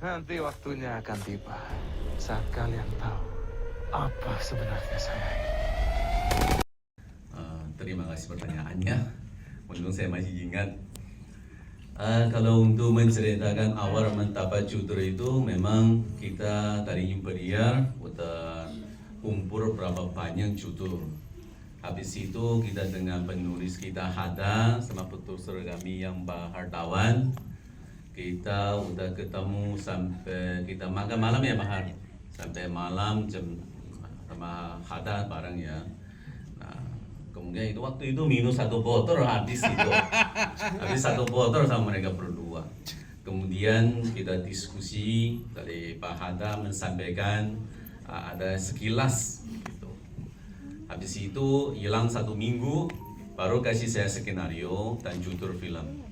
Nanti waktunya akan tiba saat kalian tahu apa sebenarnya saya ini. Terima kasih pertanyaannya. Untung saya masih ingat. Kalau untuk menceritakan awal mendapat judul itu, memang kita tadinya beriar udah kumpul berapa banyak judul. Habis itu kita dengan penulis kita Hada sama produser kami yang Mbak Hartawan, kita udah ketemu sampai kita makan malam ya Pak Har, sampai malam jam sama Hada bareng ya. Nah, kemudian itu waktu itu minus 1 botol habis itu, habis 1 botol sama mereka berdua. Kemudian kita diskusi dari Pak Hada menyampaikan ada sekilas gitu. Habis itu hilang 1 minggu baru kasih saya skenario dan judul film.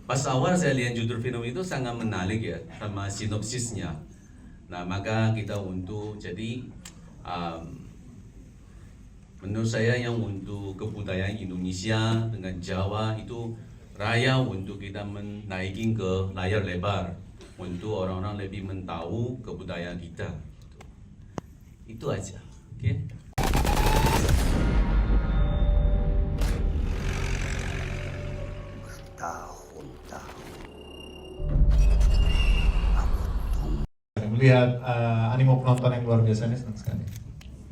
Pas awal saya lihat judul film itu sangat menarik ya sama sinopsisnya. Nah maka kita untuk jadi menurut saya yang untuk kebudayaan Indonesia dengan Jawa itu raya untuk kita menaikin ke layar lebar untuk orang-orang lebih mentahu kebudayaan kita. Itu aja, oke? Melihat animo penonton yang luar biasa nih, senang sekali.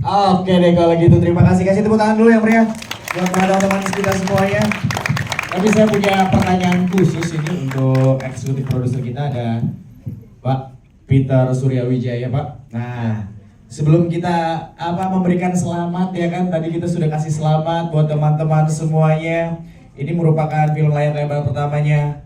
Oke deh kalau gitu, terima kasih. Kasih tepuk tangan dulu ya Pria buat teman-teman kita semuanya. Tapi saya punya pertanyaan khusus ini untuk eksekutif produser kita, ada Pak Peter Suryawijaya Pak. Nah sebelum kita memberikan selamat ya kan, tadi kita sudah kasih selamat buat teman-teman semuanya. Ini merupakan film layar lebar pertamanya,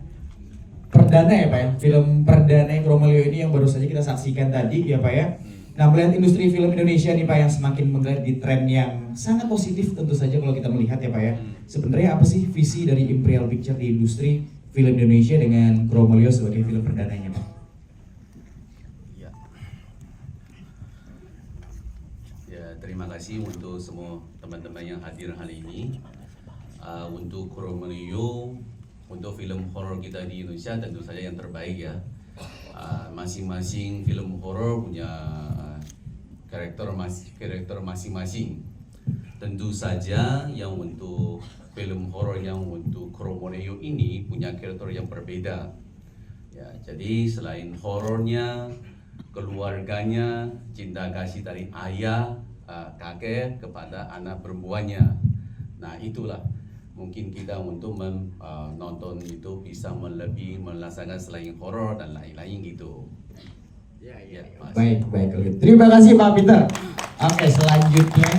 perdana ya Pak ya, film perdana Chromelio ini yang baru saja kita saksikan tadi ya Pak ya. Nah melihat industri film Indonesia nih Pak yang semakin menggelar di tren yang sangat positif tentu saja kalau kita melihat ya Pak ya. Sebenarnya apa sih visi dari Imperial Picture di industri film Indonesia dengan Chromelio sebagai film perdananya Pak? Ya, terima kasih untuk semua teman-teman yang hadir hari ini. Untuk Chromelio, untuk film horor kita di Indonesia tentu saja yang terbaik ya. Masing-masing film horor punya karakter masing-masing. Tentu saja yang untuk film horor yang untuk Chromelio ini punya karakter yang berbeda. Ya, jadi selain horornya, keluarganya, cinta kasih dari ayah, kakek kepada anak perempuannya. Nah itulah mungkin kita untuk menonton itu bisa lebih merasakan selain horor dan lain-lain gitu. Ya, Baik. Terima kasih Pak Peter. Oke, selanjutnya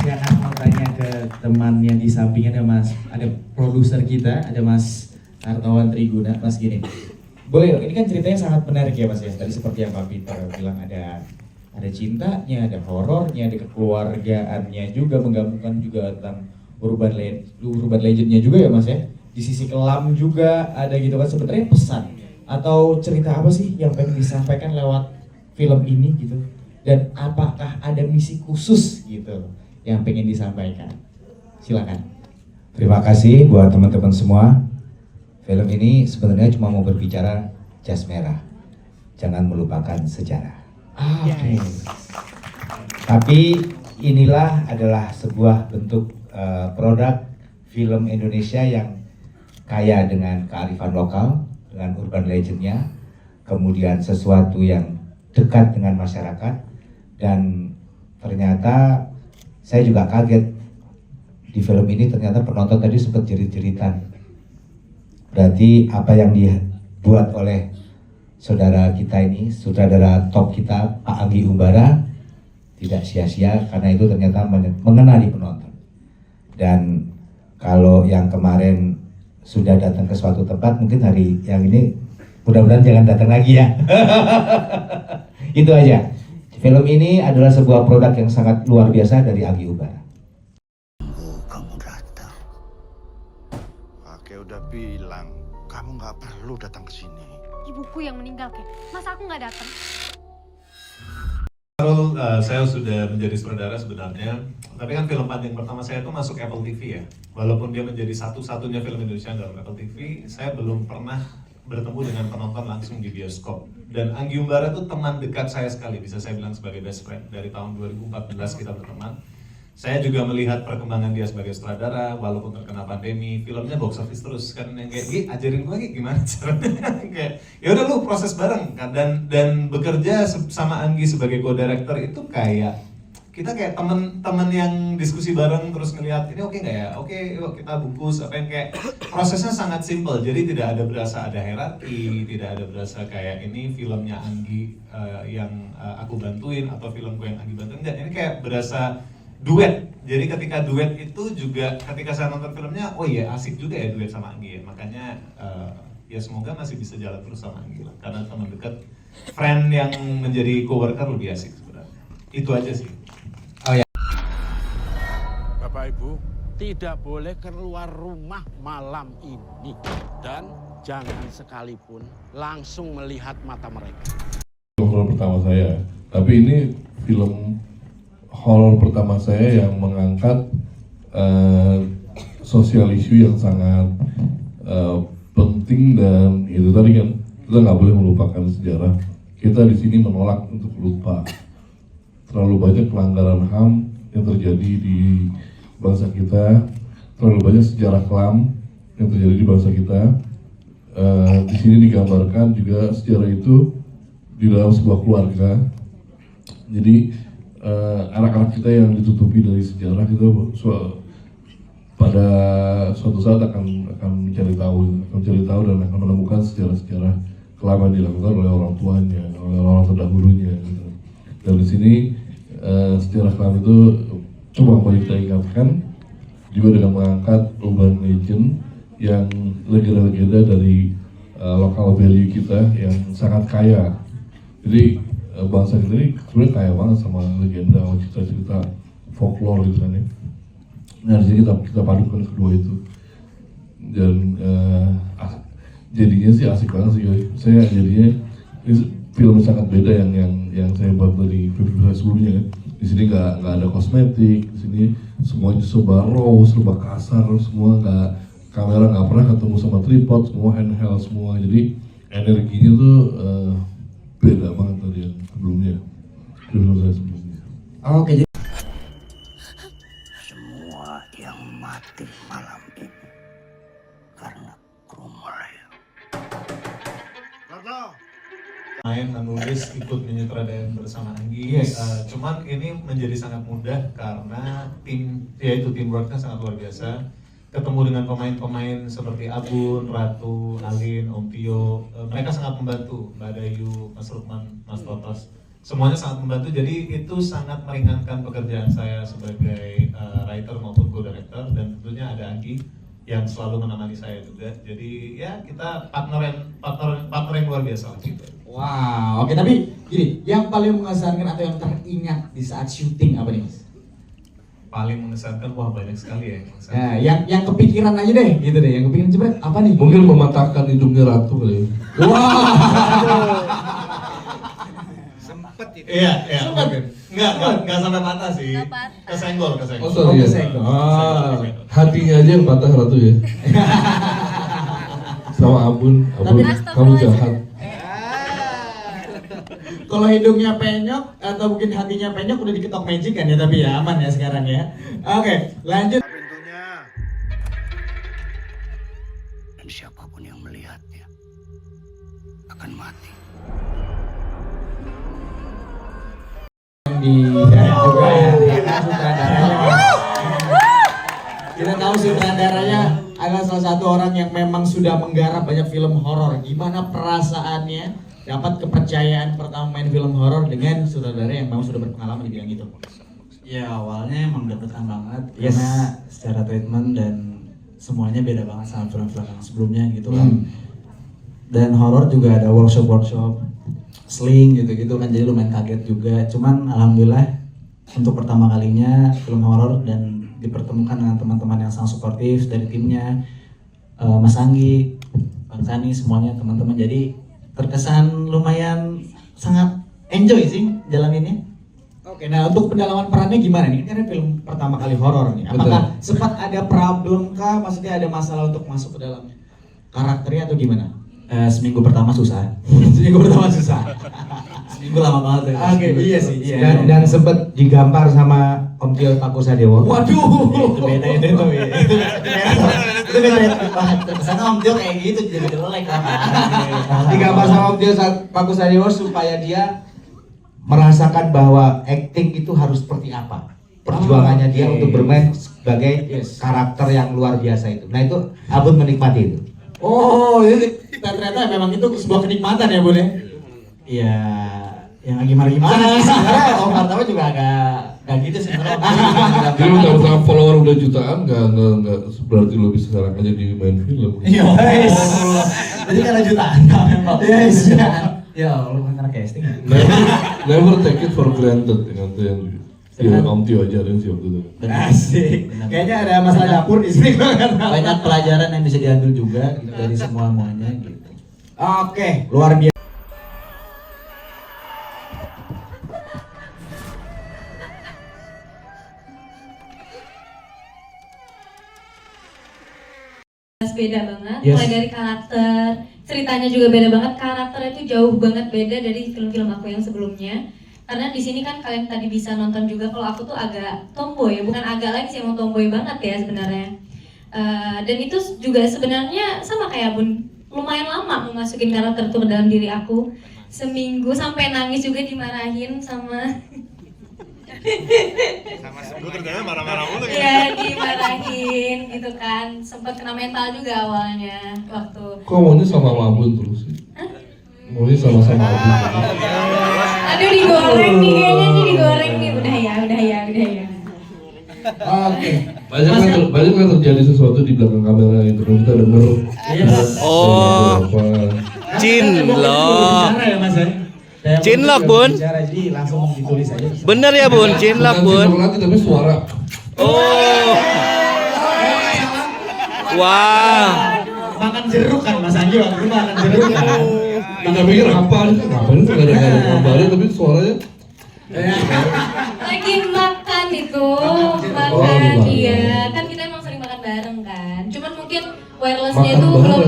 saya akan mau tanya ke teman yang di sampingnya, ada produser kita, ada Mas Hartawan Triguna. Mas gini, boleh dong, ini kan ceritanya sangat menarik ya Mas ya. Tadi seperti yang Pak Peter bilang ada cintanya, ada horornya, ada kekeluargaannya juga, menggabungkan juga tentang urban legendnya juga ya Mas ya. Di sisi kelam juga ada gitu kan. Sebenarnya pesan atau cerita apa sih yang pengen disampaikan lewat film ini gitu, dan apakah ada misi khusus gitu yang pengen disampaikan? Silakan. Terima kasih buat teman-teman semua. Film ini sebenarnya cuma mau berbicara jas merah, jangan melupakan sejarah. Oke. Tapi inilah adalah sebuah bentuk produk film Indonesia yang kaya dengan kearifan lokal, dengan urban legendnya, kemudian sesuatu yang dekat dengan masyarakat, dan ternyata saya juga kaget di film ini ternyata penonton tadi sempat jerit-jeritan. Berarti apa yang dibuat oleh saudara kita ini, sutradara top kita Pak Anggi Umbara, tidak sia-sia karena itu ternyata mengena di penonton. Dan kalau yang kemarin sudah datang ke suatu tempat, mungkin hari yang ini mudah-mudahan jangan datang lagi ya. Itu aja. Film ini adalah sebuah produk yang sangat luar biasa dari Anggi Umbara. Kamu datang. Kakek udah bilang kamu nggak perlu datang ke sini. Ibuku yang meninggal, Kek. Masa aku nggak datang? Saya sudah menjadi sutradara sebenarnya, tapi kan film panjang pertama saya itu masuk Apple TV ya. Walaupun dia menjadi satu-satunya film Indonesia dalam Apple TV, saya belum pernah bertemu dengan penonton langsung di bioskop. Dan Anggi Umbara itu teman dekat saya sekali, bisa saya bilang sebagai best friend. Dari tahun 2014 kita berteman. Saya juga melihat perkembangan dia sebagai sutradara, walaupun terkena pandemi, filmnya box office terus kan, yang kayak, Gi, ajarin gue gimana caranya, kayak, ya udah lu proses bareng kan, dan bekerja sama Anggi sebagai co-director itu kayak kita kayak temen yang diskusi bareng terus ngelihat ini oke nggak ya, oke yuk kita bungkus apa yang kayak prosesnya sangat simple, jadi tidak ada berasa ada hierarki, tidak ada berasa kayak ini filmnya Anggi yang aku bantuin atau filmku yang Anggi bantuin, enggak, ini kayak berasa duet. Jadi ketika duet itu juga ketika saya nonton filmnya, oh iya asik juga ya duet sama Anggi ya, makanya ya semoga masih bisa jalan terus sama Anggi lah, karena teman dekat, friend yang menjadi coworker lebih asik sebenarnya. Itu aja sih. Bapak Ibu, tidak boleh keluar rumah malam ini dan jangan sekalipun langsung melihat mata mereka. Film pertama saya, tapi ini film horor pertama saya yang mengangkat sosial isu yang sangat penting, dan itu tadi kan kita nggak boleh melupakan sejarah. Kita di sini menolak untuk lupa. Terlalu banyak pelanggaran HAM yang terjadi di bangsa kita, terlalu banyak sejarah kelam yang terjadi di bangsa kita. Di sini digambarkan juga sejarah itu di dalam sebuah keluarga. Jadi anak-anak kita yang ditutupi dari sejarah itu pada suatu saat akan mencari tahu dan akan menemukan sejarah-sejarah kelam yang dilakukan oleh orang tuanya, oleh orang terdahulunya. Gitu. Dan di sini sejarah kelam itu coba kembali kita ingatkan juga dengan mengangkat urban legend yang legenda-legenda dari local value kita yang sangat kaya. Jadi bangsa kita ini sebenarnya kaya banget sama legenda, sama cerita-cerita folklore gitu kan ya. Nah di sini kita padukan kedua itu, dan jadinya sih asik banget sih. Saya jadinya ini film sangat beda yang saya buat dari film-film sebelumnya kan. Di sini nggak ada kosmetik, di sini semuanya serba raw, serba kasar, semua kamera nggak pernah ketemu sama tripod, semua handheld semua. Jadi energinya tuh beda banget dari yang sebelumnya, film saya sebelumnya. Oke, jadi Semua yang mati malam ini karena Krumel. Main, menulis, ikut menyutradarai bersama Anggi. Yes. Cuman ini menjadi sangat mudah karena teamworknya sangat luar biasa. Ketemu dengan pemain-pemain seperti Abun, Ratu, Alin, Om Tio, mereka sangat membantu. Mbak Dayu, Mas Rukman, Mas Totos, semuanya sangat membantu. Jadi itu sangat meringankan pekerjaan saya sebagai writer maupun co-director, dan tentunya ada Anggi yang selalu menemani saya juga. Jadi ya kita partner yang luar biasa lah gitu. wow, oke, tapi gini, yang paling mengesankan atau yang teringat di saat syuting apa nih, Mas? Paling mengesankan, wah banyak sekali ya yang mengesankan. Nah, yang kepikiran aja deh, gitu deh, yang kepikiran coba apa nih? Mungkin mematahkan hidungnya Ratu kali ya. Sempet itu. Iya, mungkin. Enggak sampai patah sih. Nggak patah. Kesenggol. Oh sorry ya. kesenggol. Hatinya aja yang patah Ratu ya. Sama Abun, Tapi- kamu jahat. Kalau hidungnya penyok atau mungkin hatinya penyok udah diketok magic kan ya, tapi ya aman ya sekarang ya. Oke, lanjut. Pintunya. Dan siapapun yang melihatnya akan mati. Di juga ya, sutradaranya. Kita tahu sutradaranya adalah salah satu orang yang memang sudah menggarap banyak film horor. Gimana perasaannya dapat kepercayaan pertama main film horor dengan sutradara yang memang sudah berpengalaman di bidang itu? Ya awalnya emang deg-degan banget Yes. karena secara treatment dan semuanya beda banget sama film-film yang sebelumnya gitu kan. Dan horor juga ada workshop sling gitu-gitu kan, jadi lumayan kaget juga. Cuman alhamdulillah untuk pertama kalinya film horor dan dipertemukan dengan teman-teman yang sangat suportif dari timnya, Mas Anggi, Bang Sani, semuanya teman-teman. Jadi terkesan lumayan sangat enjoy sih jalaninnya. Oke, nah untuk pendalaman perannya gimana nih? Karena film pertama kali horor nih. Apakah sempat ada problem kah? Maksudnya ada masalah untuk masuk ke dalam karakternya atau gimana? Seminggu pertama susah. Seminggu pertama susah. Seminggu lama banget. Oke, iya sih. Iya. Dan sempet digampar sama Om Tio Pakusadewo. Waduh, Itu beda itu. itu beda. Wah, terkesan Om Tio kayak gitu jadi jelek lah. Digampar sama Om Tio Pakusadewo supaya dia merasakan bahwa acting itu harus seperti apa. Perjuangannya dia untuk bermain sebagai karakter yang luar biasa itu. Nah itu Abun menikmati itu. Oh, ini ternyata memang itu sebuah kenikmatan ya, Bun ya? Iya, yang gimana sih sebenarnya Om Partama juga agak gitu sih sebenarnya. Jadi mentang-mentang follower udah jutaan, nggak berarti lo bisa sekarang aja di main film. Iya, Jadi karena jutaan memang. Yes. Ya, lu kan karena casting ya. Never take it for granted dengan tuh yang Om Tio ajarin sih waktu itu. Asik. Kayaknya ada masalah dapur di sini. Banyak pelajaran yang bisa diambil juga gitu, dari semuanya gitu. Oke, luar biasa. Beda banget, Yes. mulai dari karakter, ceritanya juga beda banget. Karakternya itu jauh banget beda dari film-film aku yang sebelumnya. Karena di sini kan kalian tadi bisa nonton juga kalau aku tuh agak tomboy, bukan agak lagi sih, emang tomboy banget ya sebenarnya. Dan itu juga sebenarnya sama kayak Bun, lumayan lama memasukin karakter itu ke dalam diri aku. Seminggu sampai nangis juga dimarahin sama Gue kerjanya marah-marah mulu Iya, dimarahin gitu kan. Sempat kena mental juga awalnya waktu. Kok maunya sama Abun terus sih? Maunya sama-sama Abun. Aduh, digoreng nih kayaknya nih, digoreng nih. Udah ya. Oke. Banyak kan terjadi sesuatu di belakang kamera itu kan kita denger. Oh. Cinlok. Bicara ya, Mas ya? Cinlok, Bun. Bicara, jadi langsung ditulis aja. Bener ya Bun, cinlok Bun. Lagi tapi suara. Oh. Wah. Makan jeruk kan Mas Anggi waktu itu makan jeruk kan. Kita pikir apa itu? Ngapain itu nggak ada gambarnya tapi suaranya. Lagi makan itu, makan Oh, iya. Kan kita emang sering makan bareng kan. Cuman mungkin wirelessnya Makan itu bareng. belum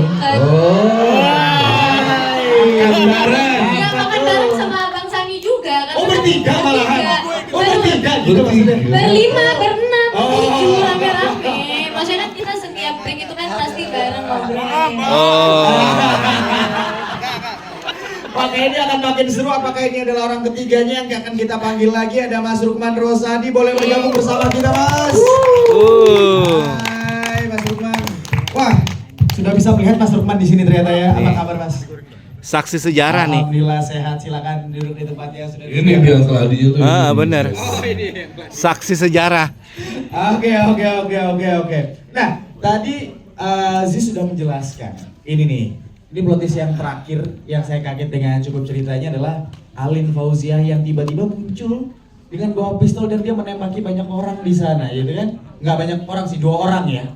Makan bareng. Ya, makan bareng sama Bang Sani juga kan. Oh, bertiga malahan. Oh, bertiga gitu maksudnya. Berlima, berenam, Oh. bertujuh, rame-rame. Maksudnya kan kita setiap break itu kan pasti bareng ngobrol. Oh. Apakah ini akan makin seru? Apakah ini adalah orang ketiganya yang akan kita panggil lagi? Ada Mas Rukman Rosadi, boleh bergabung bersama kita, Mas. Hai, Mas Rukman. Wah, sudah bisa melihat Mas Rukman di sini ternyata ya. Apa kabar, Mas? Saksi sejarah nih. Alhamdulillah sehat. Silakan duduk di tempatnya. Sudah Ini dia keladinya tuh. Bener. Saksi sejarah. Oke. Nah, tadi Ziz sudah menjelaskan. Ini nih. Ini plot twist yang terakhir yang saya kaget dengan cukup ceritanya adalah Alin Fauziah yang tiba-tiba muncul dengan bawa pistol dan dia menembaki banyak orang di sana, gitu kan? Nggak banyak orang sih, 2 orang ya.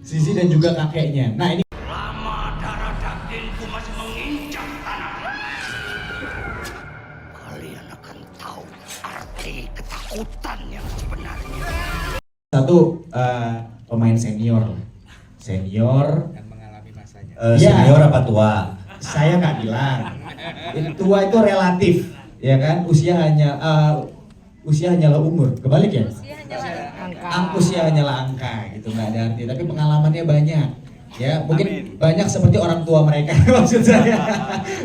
Sisi dan juga kakeknya. Nah, ini Lama darah dagingku masih menginjak tanah. Kalian akan tahu arti ketakutan yang sebenarnya. satu pemain senior. Senior apa tua? Saya nggak bilang. Tua itu relatif, ya kan? Usia hanyalah umur. Kebalik ya? Usia hanyalah angka, gitu, nggak ada arti. Tapi pengalamannya banyak. Ya, mungkin banyak seperti orang tua mereka maksud saya.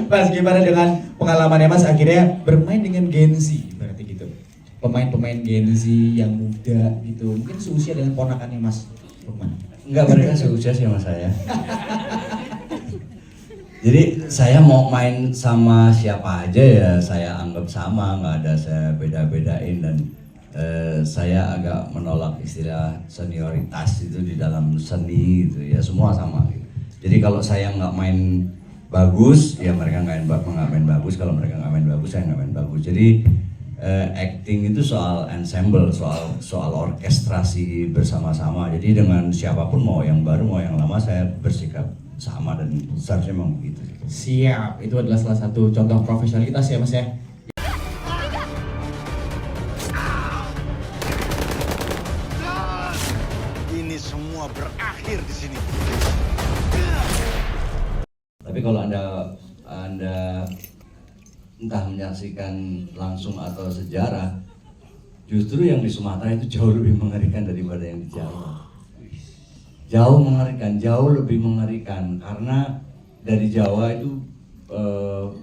Mas, gimana dengan pengalamannya Mas akhirnya bermain dengan Gen Z, berarti gitu. Pemain-pemain Gen Z yang muda gitu, mungkin seusia dengan ponakannya Mas Rukman. Enggak, mereka seusia sih sama saya. Jadi saya mau main sama siapa aja ya saya anggap sama, nggak ada saya beda-bedain dan saya agak menolak istilah senioritas itu di dalam seni gitu ya, semua sama gitu. Jadi kalau saya nggak main bagus ya mereka nggak main bagus, kalau mereka nggak main bagus saya nggak main bagus. Jadi acting itu soal ensemble, soal orkestrasi bersama-sama. Jadi dengan siapapun, mau yang baru mau yang lama, saya bersikap sama dan seharusnya memang begitu. Siap, itu adalah salah satu contoh profesionalitas ya Mas ya. Ini semua berakhir di sini. Tapi kalau anda entah menyaksikan langsung atau sejarah, justru yang di Sumatera itu jauh lebih mengerikan daripada yang di Jawa. Jauh mengerikan, jauh lebih mengerikan, karena dari Jawa itu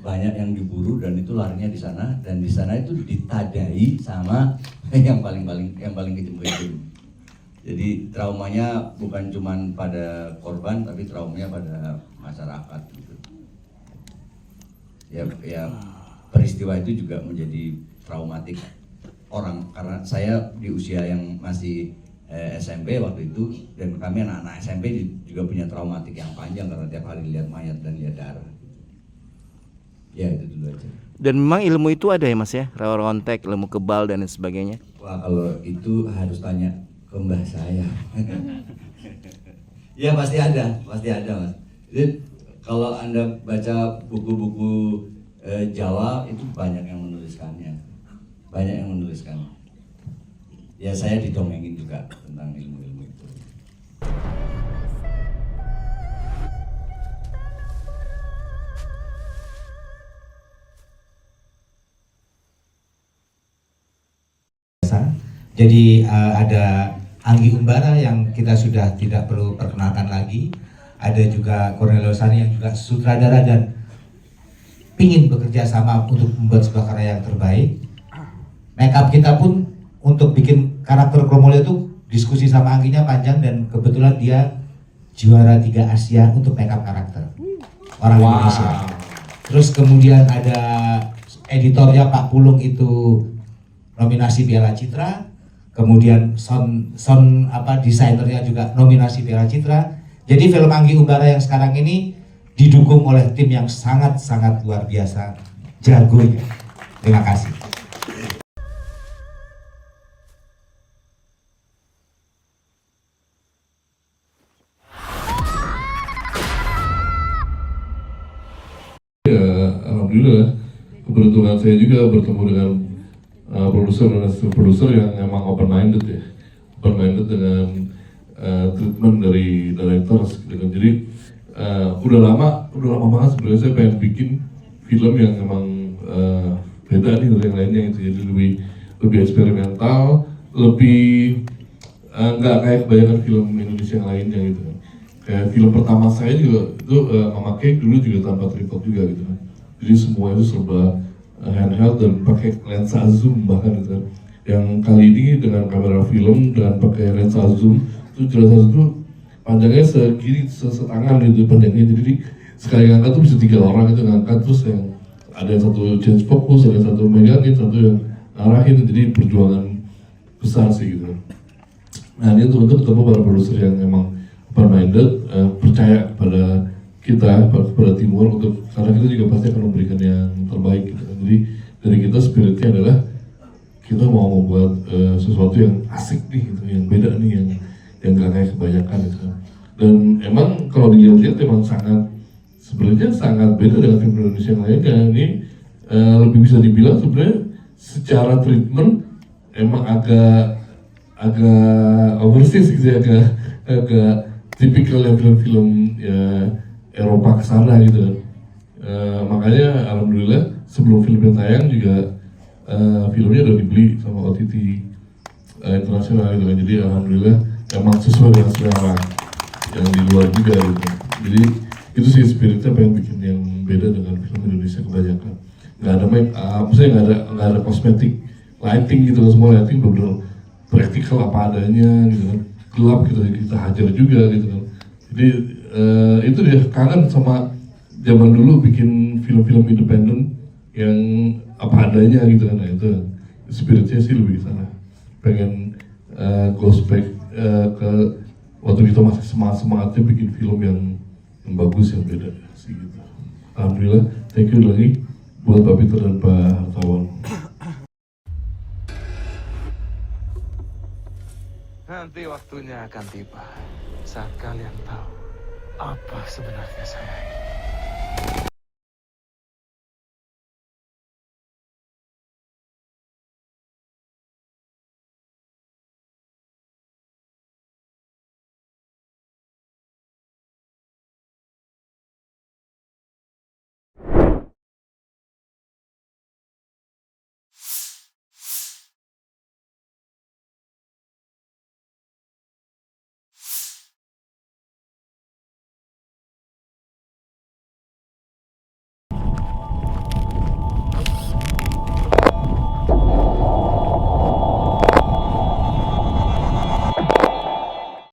banyak yang diburu dan itu larinya di sana, dan di sana itu ditadai sama yang paling kejam-kejam. Jadi traumanya bukan cuma pada korban, tapi traumanya pada masyarakat gitu. Ya peristiwa itu juga menjadi traumatik orang, karena saya di usia yang masih SMP waktu itu, dan kami anak-anak SMP juga punya traumatik yang panjang karena tiap hari lihat mayat dan lihat darah. Ya itu dulu aja. Dan memang ilmu itu ada ya Mas ya, rawa rontek, ilmu kebal dan lain sebagainya. Wah, kalau itu harus tanya ke mbah saya. Ya pasti ada Mas. Jadi kalau Anda baca buku-buku Jawa itu banyak yang menuliskannya. Ya saya didongengin juga tentang ilmu-ilmu itu. Jadi ada Anggi Umbara yang kita sudah tidak perlu perkenalkan lagi. Ada juga Cornelio Sani yang juga sutradara dan ingin bekerja sama untuk membuat sebuah karya yang terbaik. Makeup kita pun untuk bikin karakter Kromolio itu diskusi sama Angginya panjang, dan kebetulan dia juara 3 Asia untuk makeup karakter orang Indonesia. Terus kemudian ada editornya Pak Pulung itu nominasi Piala Citra. Kemudian desainernya juga nominasi Piala Citra. Jadi film Anggi Umbara yang sekarang ini didukung oleh tim yang sangat-sangat luar biasa jagonya. Terima kasih. Ya, alhamdulillah keberuntungan saya juga bertemu dengan produser dan assistant produser yang emang open-minded dengan treatment dari directors gitu. Jadi udah lama banget sebenarnya saya pengen bikin film yang emang beda nih dari yang lainnya gitu. Jadi lebih eksperimental, lebih nggak kayak kebanyakan film Indonesia yang lainnya gitu. Kayak film pertama saya juga itu Mama Cake dulu juga tanpa tripod juga gitu. Jadi semua itu serba handheld dan pakai lensa zoom bahkan gitu. Yang kali ini dengan kamera film dan pakai lensa zoom itu jelas itu panjangnya segini setangan gitu panjangnya. Jadi sekali ngangkat tuh bisa 3 orang itu ngangkat, terus yang ada yang satu change fokus, ada yang satu megangin, satu yang ngarahin. Jadi perjuangan besar sih gitu. Nah ini untuk ketemu para produser yang emang open-minded, percaya kepada kita, kepada Timur, untuk karena kita juga pasti akan memberikan yang terbaik gitu. Jadi dari kita spiritnya adalah kita mau membuat sesuatu yang asik nih gitu, yang beda nih, yang gak kayak kebanyakan gitu. Dan emang kalau dilihat emang sebenarnya sangat beda dengan film Indonesia yang lainnya. Ini lebih bisa dibilang sebenarnya secara treatment emang agak overseas gitu, agak tipikal yang film-film ya Eropa kesana gitu. Makanya alhamdulillah sebelum filmnya tayang juga filmnya udah dibeli sama OTT internasional gitu kan. Jadi alhamdulillah emang sesuai dengan selera yang di luar juga gitu. Jadi itu sih spiritnya, pengen bikin yang beda dengan film Indonesia kebanyakan. Nggak ada make up, maksudnya nggak ada kosmetik, lighting gitu kan, semua lighting bener-bener praktikal apa adanya gitu kan, gelap gitu, kita hajar juga gitu kan. Jadi itu dia, kangen sama zaman dulu bikin film-film independen yang apa adanya gitu kan. Nah itu spiritnya sih lebih ke sana, pengen goes back ke waktu kita masih semangatnya bikin film yang bagus, yang beda sih gitu. Alhamdulillah, thank you lagi buat Pak Peter dan Pak Hartawan. Nanti waktunya akan tiba saat kalian tahu apa sebenarnya saya ini.